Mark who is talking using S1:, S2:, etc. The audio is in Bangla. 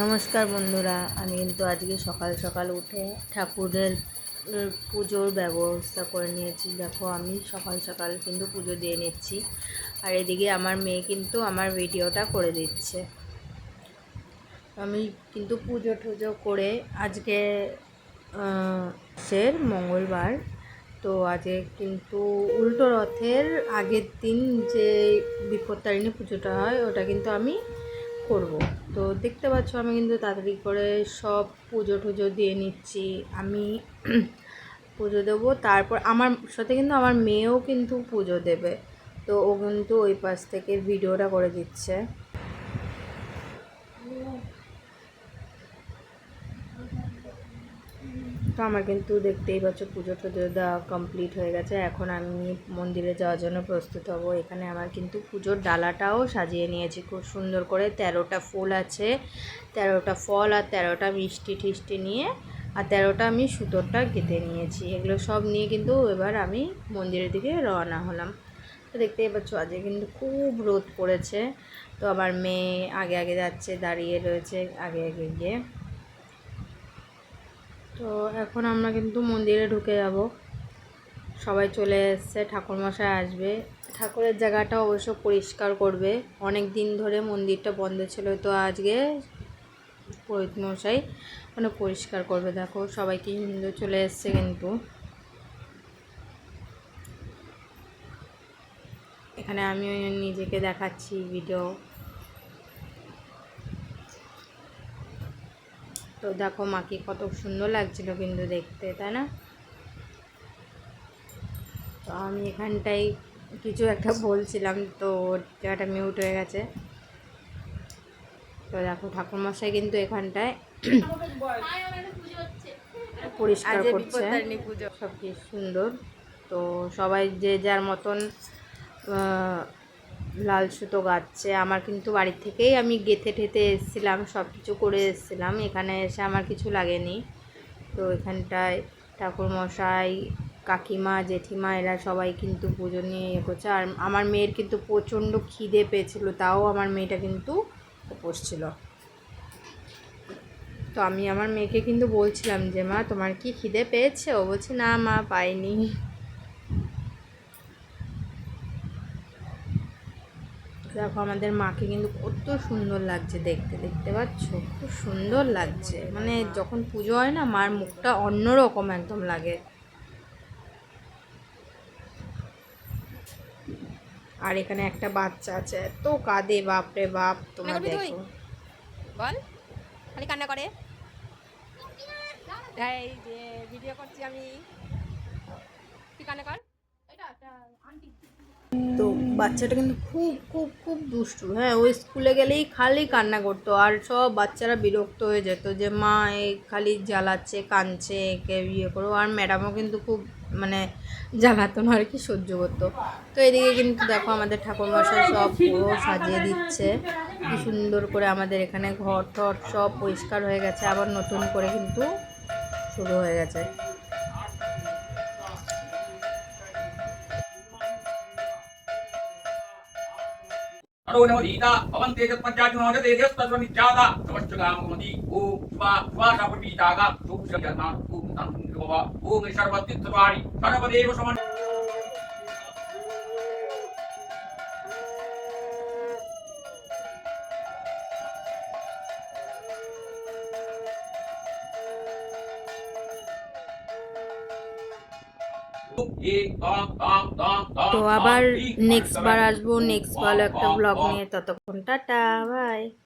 S1: নমস্কার বন্ধুরা, আমি কিন্তু আজকে সকাল সকাল উঠে ঠাকুরের পুজোর ব্যবস্থা করে নিয়েছি। দেখো, আমি সকাল সকাল কিন্তু পুজো দিয়ে নিচ্ছি, আর এদিকে আমার মেয়ে কিন্তু আমার ভিডিওটা করে দিচ্ছে। আমি কিন্তু পুজো টুজো করে আজকে মঙ্গলবার, তো আজকে কিন্তু উল্টো রথের আগের দিন যে বিপত্তারিণী পুজোটা হয় ওটা কিন্তু আমি করব। তো দেখতে পাচ্ছ আমি কিন্তু তাড়াতাড়ি করে সব পুজো টুজো দিয়ে নিচ্ছি। আমি পুজো দেবো, তারপর আমার সাথে কিন্তু আমার মেয়েও কিন্তু পুজো দেবে, তো ও কিন্তু ওই পাশ থেকে ভিডিওটা করে দিচ্ছে। তো আমার কিন্তু দেখতেই পাচ্ছ পুজো টুজো দেওয়া কমপ্লিট হয়ে গেছে। এখন আমি মন্দিরে যাওয়ার জন্য প্রস্তুত হব। এখানে আমার কিন্তু পুজোর ডালাটাও সাজিয়ে নিয়েছি খুব সুন্দর করে। 13টা ফুল আছে, 13টা ফল আর 13টা মিষ্টি ঠিষ্টি নিয়ে, আর 13টা আমি সুতোরটা গেঁথে নিয়েছি। এগুলো সব নিয়ে কিন্তু এবার আমি মন্দিরের দিকে রওনা হলাম। তো দেখতেই পাচ্ছ আজকে কিন্তু খুব রোদ পড়েছে। তো আমার মেয়ে আগে আগে যাচ্ছে, দাঁড়িয়ে রয়েছে আগে আগে গিয়ে। তো এখন আমরা কিন্তু মন্দিরে ঢুকে যাব। সবাই চলে এসছে, ঠাকুরমশাই আসবে। ঠাকুরের জায়গাটা অবশ্য পরিষ্কার করবে, অনেক দিন ধরে মন্দিরটা বন্ধ ছিল, তো আজকে পুরোহিত মশাই মানে পরিষ্কার করবে। দেখো সবাই কি সুন্দর চলে এসছে কিন্তু। এখানে আমি নিজেকে দেখাচ্ছি ভিডিও। তো দেখো মাকে কত সুন্দর লাগছিল কিন্তু দেখতে, তাই না? তো আমি এখানটায় কিছু একটা বলছিলাম, তো জায়গাটা মিউট হয়ে গেছে। তো দেখো ঠাকুরমশাই কিন্তু এখানটায় পরিষ্কার করছে, সব কি সুন্দর। তো সবাই যে যার মতন লাল সুতো গাচ্ছে। আমার কিন্তু বাড়ি থেকেই আমি গেঁথে ঠেতে এসেছিলাম, সব কিছু করে এসেছিলাম, এখানে এসে আমার কিছু লাগেনি। তো এখানটায় ঠাকুরমশাই, কাকিমা, জেঠিমা এরা সবাই কিন্তু পুজো নিয়ে ইয়ে করছে। আর আমার মেয়ের কিন্তু প্রচণ্ড খিদে পেয়েছিল, তাও আমার মেয়েটা কিন্তু উপোস ছিল। তো আমি আমার মেয়েকে কিন্তু বলছিলাম যে মা তোমার কি খিদে পেয়েছে? ও বলছে না মা, পাইনি। দেখো আমাদের মাকে কিন্তু কত সুন্দর লাগছে দেখতে, দেখতে পাচ্ছ? খুব সুন্দর লাগছে, মানে যখন পুজো হয় না মার মুখটা অন্যরকম একদম লাগে। আর এখানে একটা বাচ্চা আছে, এত কাঁদে, বাপরে বাপ, তোমরা দেখো।
S2: বল, খালি কান্না করে। এই যে ভিডিও করছি আমি, তুই কান্না কর।
S1: তো বাচ্চাটা কিন্তু খুব খুব খুব দুষ্টু। হ্যাঁ, ওই স্কুলে গেলেই খালি কান্না করতো, আর সব বাচ্চারা বিরক্ত হয়ে যেত যে মা এই খালি জ্বালাচ্ছে, কাঁদছে, একে ইয়ে করো। আর ম্যাডামও কিন্তু খুব মানে জ্বালাতো না আর কি, সহ্য করতো। তো এদিকে কিন্তু দেখো আমাদের ঠাকুরমশাই সব পুরো সাজিয়ে দিচ্ছে কি সুন্দর করে। আমাদের এখানে ঘর টর সব পরিষ্কার হয়ে গেছে, আবার নতুন করে কিন্তু শুরু হয়ে গেছে।
S3: Dita, awan tejas panjat nongja tejas taswan jada, tawasjaga mukmati, Uba dapat ditaga, Jana, Tang Goba, Sarvati Tawari, Sarabadeva Saman.
S1: তো আবার নেক্সট বার আসবো, নেক্সট ভালো একটা ব্লগ নিয়ে। ততক্ষণ টাটা, বাই।